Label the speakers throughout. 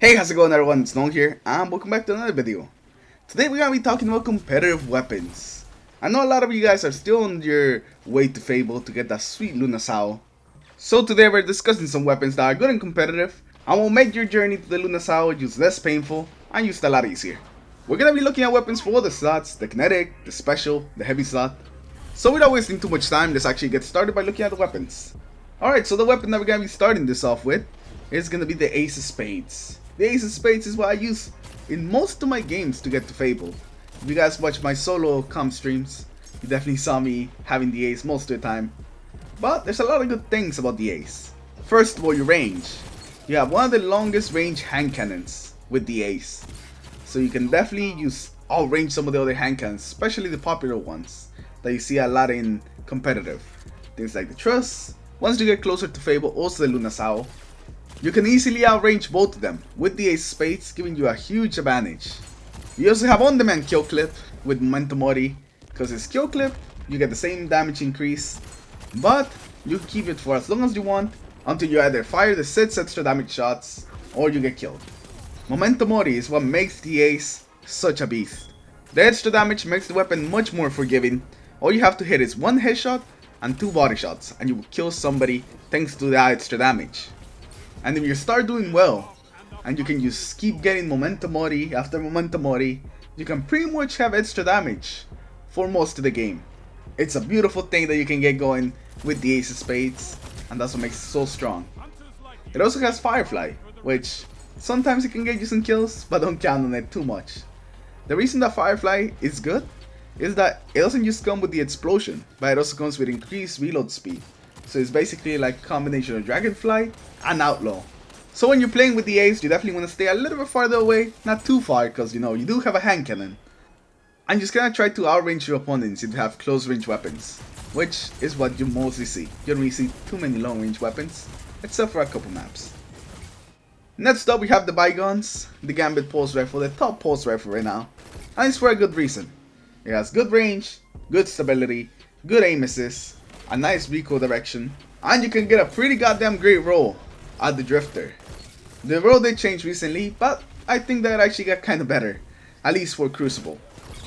Speaker 1: Hey, how's it going everyone? It's Snow here, and welcome back to another video. Today we're going to be talking about competitive weapons. I know a lot of you guys are still on your way to Fable to get that sweet Lunasao. So today we're discussing some weapons that are good and competitive, and will make your journey to the Lunasao just less painful, and just a lot easier. We're going to be looking at weapons for all the slots, the kinetic, the special, the heavy slot. So without wasting too much time, let's actually get started by looking at the weapons. Alright, so the weapon that we're going to be starting this off with is going to be the Ace of Spades. The Ace of Spades is what I use in most of my games to get to Fable. If you guys watch my solo comp streams, you definitely saw me having the Ace most of the time. But there's a lot of good things about the Ace. First of all, your range. You have one of the longest range hand cannons with the Ace. So you can definitely outrange some of the other hand cannons, especially the popular ones that you see a lot in competitive. Things like the Truss. Once you get closer to Fable, also the Lunasao. You can easily outrange both of them with the Ace of Spades, giving you a huge advantage. You also have on-demand kill clip with Momentum Mori, because his kill clip, you get the same damage increase, but you can keep it for as long as you want until you either fire the 6 extra damage shots or you get killed. Momentum Mori is what makes the Ace such a beast. The extra damage makes the weapon much more forgiving. All you have to hit is 1 headshot and 2 body shots, and you will kill somebody thanks to that extra damage. And if you start doing well, and you can just keep getting Momentum Mori after Momentum Mori, you can pretty much have extra damage for most of the game. It's a beautiful thing that you can get going with the Ace of Spades, and that's what makes it so strong. It also has Firefly, which sometimes it can get you some kills, but don't count on it too much. The reason that Firefly is good is that it doesn't just come with the explosion, but it also comes with increased reload speed. So it's basically like a combination of Dragonfly and Outlaw. So when you're playing with the Ace, you definitely want to stay a little bit farther away, not too far, because you know you do have a hand cannon. And just gonna try to outrange your opponents if you have close range weapons, which is what you mostly see. You don't really see too many long range weapons, except for a couple maps. Next up we have the Bygones, the Gambit pulse rifle, the top pulse rifle right now, and it's for a good reason. It has good range, good stability, good aim assist, a nice recoil direction, and you can get a pretty goddamn great roll at the Drifter. The roll did change recently, but I think that it actually got kinda better, at least for Crucible.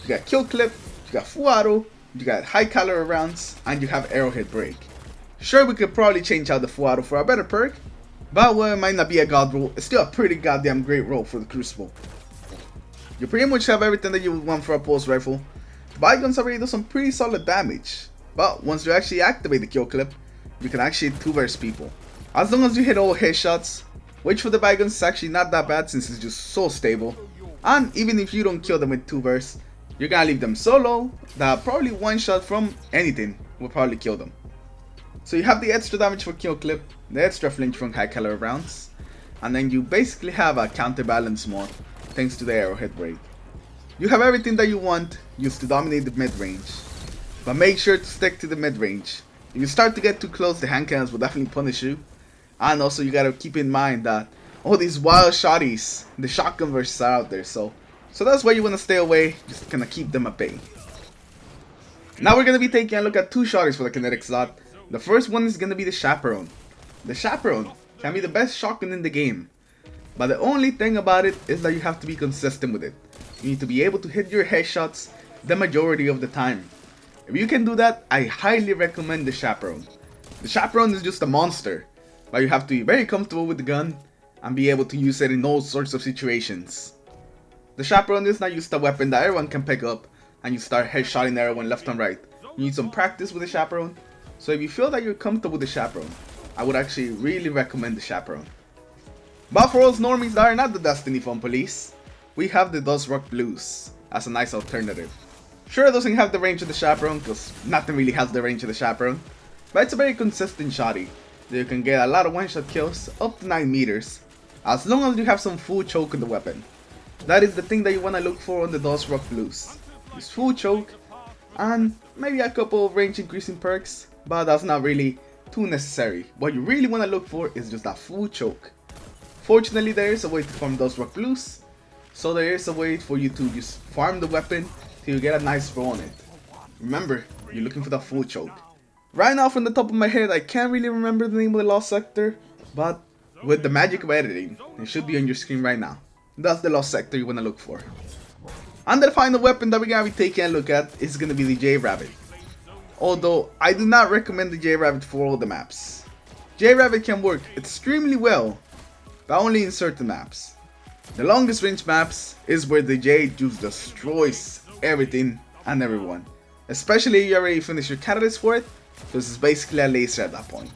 Speaker 1: You got kill clip, you got full auto, you got high caliber rounds, and you have arrowhead break. Sure, we could probably change out the full auto for a better perk, but while it might not be a god roll, it's still a pretty goddamn great roll for the Crucible. You pretty much have everything that you would want for a pulse rifle. The Bygones already do some pretty solid damage. But once you actually activate the kill clip, you can actually 2-verse people. As long as you hit all headshots, which for the Bygones is actually not that bad since it's just so stable. And even if you don't kill them with 2-verse, you're gonna leave them so low that probably 1 shot from anything will probably kill them. So you have the extra damage for kill clip, the extra flinch from high caliber rounds, and then you basically have a counterbalance mod thanks to the arrowhead break. You have everything that you want used to dominate the mid range. But make sure to stick to the mid-range. If you start to get too close, the hand cannons will definitely punish you. And also you gotta keep in mind that all these wild shotties, the shotgun versions are out there, so that's why you wanna stay away, just kinda keep them at bay. Now we're gonna be taking a look at 2 shotties for the kinetic slot. The first one is gonna be the Chaperone. The Chaperone can be the best shotgun in the game. But the only thing about it is that you have to be consistent with it. You need to be able to hit your headshots the majority of the time. If you can do that, I highly recommend the Chaperone. The Chaperone is just a monster, but you have to be very comfortable with the gun and be able to use it in all sorts of situations. The Chaperone is not just a weapon that everyone can pick up and you start headshotting everyone left and right. You need some practice with the Chaperone, so if you feel that you're comfortable with the Chaperone, I would actually really recommend the Chaperone. But for those normies that are not the Destiny Fun Police, we have the Dustrock Blues as a nice alternative. Sure, it doesn't have the range of the Chaperone, because nothing really has the range of the Chaperone, but it's a very consistent shotty. You can get a lot of one-shot kills, up to 9 meters, as long as you have some full choke on the weapon. That is the thing that you want to look for on the Dustrock Blues. Is full choke, and maybe a couple of range increasing perks, but that's not really too necessary. What you really want to look for is just that full choke. Fortunately, there is a way to farm Dustrock Blues, so there is a way for you to just farm the weapon till you get a nice roll on it. Remember, you're looking for the full choke. Right now from the top of my head, I can't really remember the name of the lost sector, but with the magic of editing. It should be on your screen right now. That's the lost sector you want to look for. And the final weapon that we're going to be taking a look at is going to be the J-Rabbit. Although I do not recommend the J-Rabbit for all the maps. J-Rabbit can work extremely well, but only in certain maps. The longest range maps is where the J just destroys everything and everyone. Especially if you already finished your catalyst for it, because it's basically a laser at that point.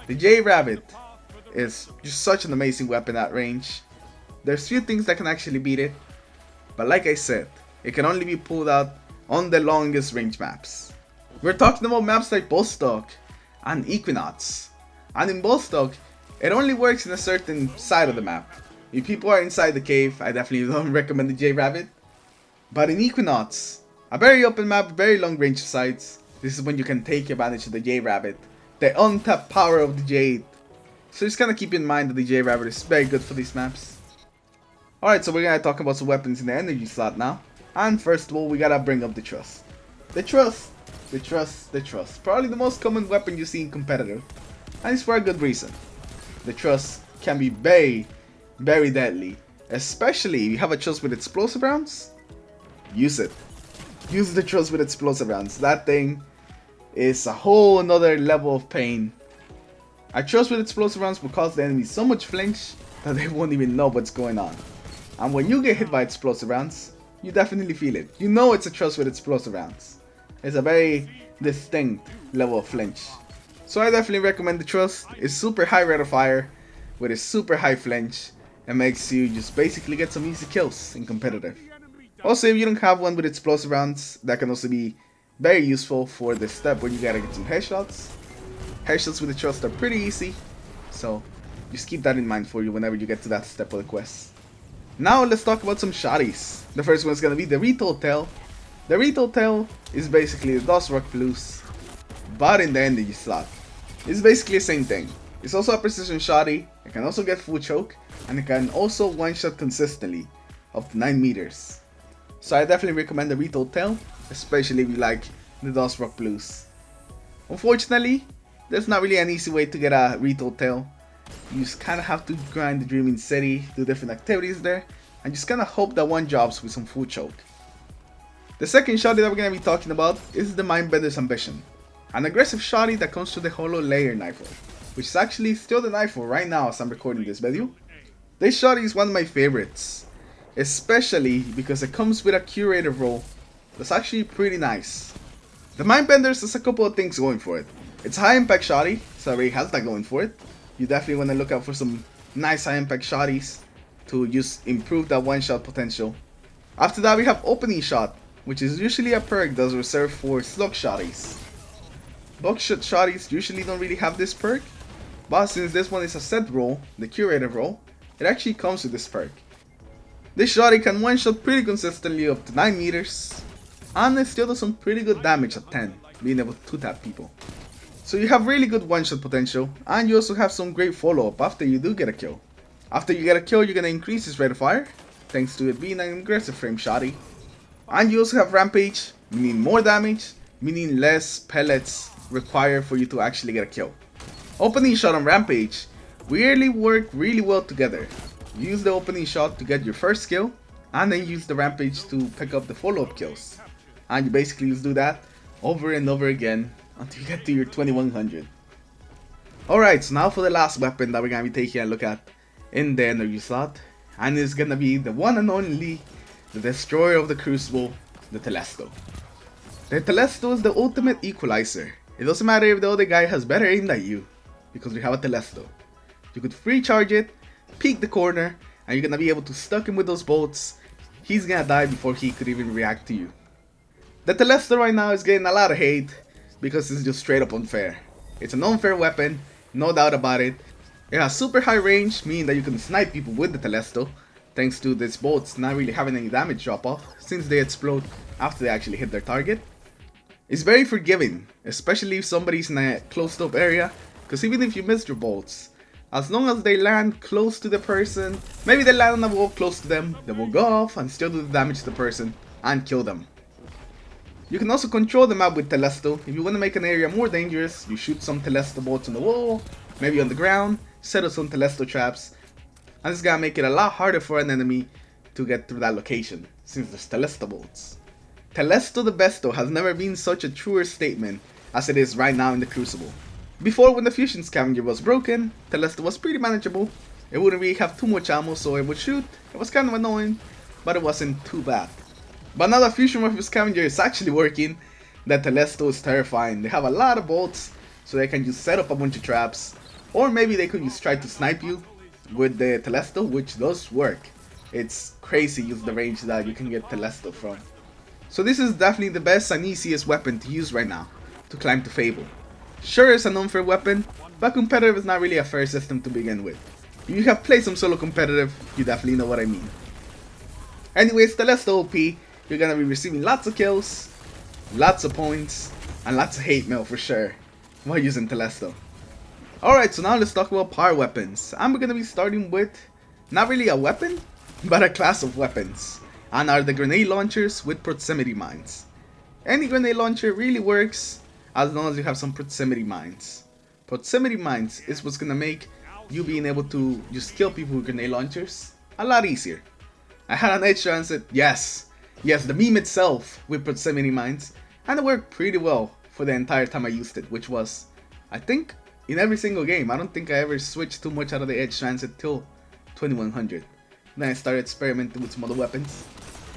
Speaker 1: The J-Rabbit is just such an amazing weapon at range. There's few things that can actually beat it, but like I said, it can only be pulled out on the longest range maps. We're talking about maps like Bostock and Equinox. And in Bostock, it only works in a certain side of the map. If people are inside the cave, I definitely don't recommend the J-Rabbit. But in Equinox, a very open map, very long range of sides, this is when you can take advantage of the J-Rabbit, the untapped power of the Jade. So just kinda keep in mind that the J-Rabbit is very good for these maps. Alright, so we're gonna talk about some weapons in the energy slot now. And first of all, we gotta bring up the Trust. The Trust. Probably the most common weapon you see in competitive. And it's for a good reason. The Trust can be very, very deadly. Especially if you have a Trust with explosive rounds. Use it. Use the Trust with explosive rounds. That thing is a whole another level of pain. A Trust with explosive rounds will cause the enemy so much flinch that they won't even know what's going on. And when you get hit by explosive rounds, you definitely feel it. You know it's a Trust with explosive rounds. It's a very distinct level of flinch. So I definitely recommend the Trust. It's super high rate of fire with a super high flinch and makes you just basically get some easy kills in competitive. Also, if you don't have one with explosive rounds, that can also be very useful for the step where you gotta get some headshots. Headshots with the Trust are pretty easy, so just keep that in mind for you whenever you get to that step of the quest. Now let's talk about some shotties. The first one is gonna be the Rito Tell. The Rito Tell is basically the Dust Rock Blues, but in the energy slot. It's basically the same thing. It's also a precision shotty, it can also get full choke, and it can also one-shot consistently, up to 9 meters. So I definitely recommend the Rito Tell, especially if you like the Dust Rock Blues. Unfortunately, there's not really an easy way to get a Rito Tell. You just kinda have to grind the Dreaming City, do different activities there, and just kinda hope that one drops with some full choke. The second shotty that we're gonna be talking about is the Mindbender's Ambition. An aggressive shotty that comes to the Hollow Layer Rifle, which is actually still the rifle right now as I'm recording this video. This shotty is one of my favorites, especially because it comes with a curative roll that's actually pretty nice. The Mindbenders has a couple of things going for it. It's a high impact shotty, so it already has that going for it. You definitely want to look out for some nice high impact shotties to just improve that one shot potential. After that we have Opening Shot, which is usually a perk that's reserved for slug shotties. Buckshot shotties usually don't really have this perk, but since this one is a set roll, the curative roll, it actually comes with this perk. This shotty can one shot pretty consistently up to 9 meters, and it still does some pretty good damage at 10, being able to 2-tap people. So you have really good one shot potential, and you also have some great follow up after you do get a kill. After you get a kill, you're gonna increase its rate of fire, thanks to it being an aggressive frame shotty. And you also have Rampage, meaning more damage, meaning less pellets required for you to actually get a kill. Opening Shot and Rampage weirdly work really well together. You use the Opening Shot to get your first kill, and then use the Rampage to pick up the follow-up kills. And you basically just do that over and over again until you get to your 2100. Alright, so now for the last weapon that we're gonna be taking a look at in the energy slot, and it's gonna be the one and only, the destroyer of the Crucible, the Telesto. The Telesto is the ultimate equalizer. It doesn't matter if the other guy has better aim than you, because we have a Telesto. You could free charge it, peek the corner, and you're gonna be able to stuck him with those bolts. He's gonna die before he could even react to you. The Telesto right now is getting a lot of hate because it's just straight up unfair. It's an unfair weapon, no doubt about it. It has super high range, meaning that you can snipe people with the Telesto, thanks to these bolts not really having any damage drop off since they explode after they actually hit their target. It's very forgiving, especially if somebody's in a closed up area, because even if you miss your bolts, as long as they land close to the person, maybe they land on a wall close to them, they will go off and still do the damage to the person and kill them. You can also control the map with Telesto. If you want to make an area more dangerous, you shoot some Telesto bolts on the wall, maybe on the ground, set up some Telesto traps, and this is gonna make it a lot harder for an enemy to get through that location, since there's Telesto bolts. Telesto the Besto has never been such a truer statement as it is right now in the Crucible. Before, when the Fusion Scavenger was broken, Telesto was pretty manageable. It wouldn't really have too much ammo, so it would shoot. It was kind of annoying, but it wasn't too bad. But now that Fusion Rifle Scavenger is actually working, that Telesto is terrifying. They have a lot of bolts, so they can just set up a bunch of traps, or maybe they could just try to snipe you with the Telesto, which does work. It's crazy use the range that you can get Telesto from. So this is definitely the best and easiest weapon to use right now to climb to Fable. Sure, it's an unfair weapon, but competitive is not really a fair system to begin with. If you have played some solo competitive, you definitely know what I mean. Anyways, Telesto OP, you're gonna be receiving lots of kills, lots of points, and lots of hate mail for sure while using Telesto. Alright, so now let's talk about power weapons. I'm gonna be starting with not really a weapon, but a class of weapons, and are the grenade launchers with proximity mines. Any grenade launcher really works as long as you have some proximity mines. Proximity mines is what's gonna make you being able to just kill people with grenade launchers a lot easier. I had an edge transit, yes, the meme itself with proximity mines, and it worked pretty well for the entire time I used it, which was, I think, in every single game. I don't think I ever switched too much out of the edge transit till 2100. Then I started experimenting with some other weapons.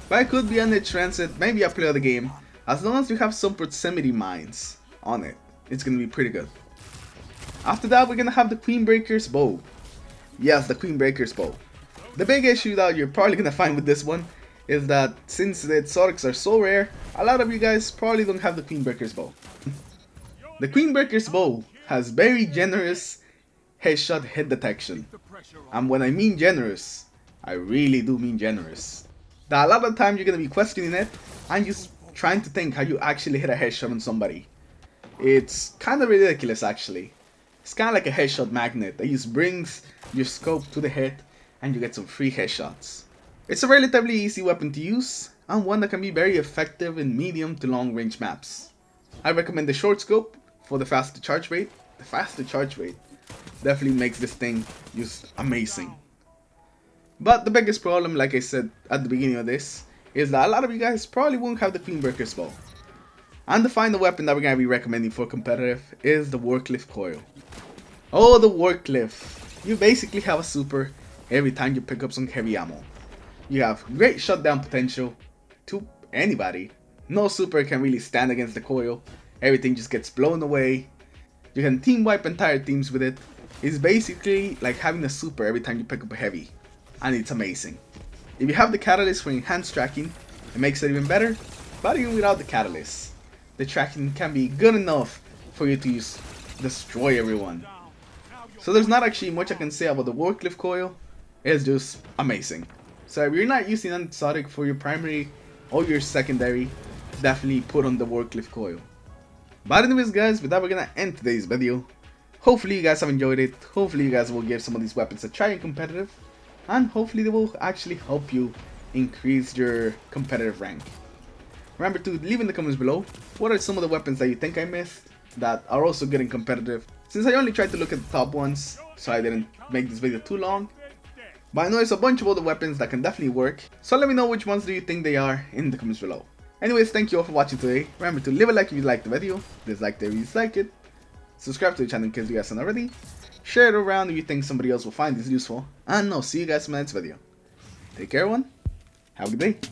Speaker 1: But it could be an edge transit, maybe I play the game. As long as you have some proximity mines on it, it's gonna be pretty good. After that, we're gonna have the Queenbreaker's bow. Yes, the Queenbreaker's bow. The big issue that you're probably gonna find with this one is that since the exotics are so rare, a lot of you guys probably don't have the Queenbreaker's bow. The Queenbreaker's bow has very generous headshot hit detection. And when I mean generous, I really do mean generous. That a lot of times you're gonna be questioning it and just trying to think how you actually hit a headshot on somebody. It's kind of ridiculous actually. It's kind of like a headshot magnet that just brings your scope to the head and you get some free headshots. It's a relatively easy weapon to use and one that can be very effective in medium to long range maps. I recommend the short scope for the faster charge rate. The faster charge rate definitely makes this thing just amazing. But the biggest problem, like I said at the beginning of this, is that a lot of you guys probably won't have the Queenbreaker's bow. And the final weapon that we're going to be recommending for competitive is the Warcliff coil. Oh, the Warcliff. You basically have a super every time you pick up some heavy ammo. You have great shutdown potential to anybody. No super can really stand against the coil. Everything just gets blown away. You can team wipe entire teams with it. It's basically like having a super every time you pick up a heavy. And it's amazing. If you have the catalyst for enhanced tracking, it makes it even better. But even without the catalyst, the tracking can be good enough for you to just destroy everyone. So there's not actually much I can say about the Warcliff coil. It's just amazing. So if you're not using an exotic for your primary or your secondary, definitely put on the Warcliff coil. But anyways guys, with that we're gonna end today's video. Hopefully you guys have enjoyed it. Hopefully you guys will give some of these weapons a try in competitive. And hopefully they will actually help you increase your competitive rank. Remember to leave in the comments below what are some of the weapons that you think I missed that are also good in competitive. Since I only tried to look at the top ones, so I didn't make this video too long. But I know there's a bunch of other weapons that can definitely work. So let me know which ones do you think they are in the comments below. Anyways, thank you all for watching today. Remember to leave a like if you liked the video, dislike it if you dislike it, subscribe to the channel in case you guys haven't already, share it around if you think somebody else will find this useful, and I'll see you guys in my next video. Take care everyone, have a good day.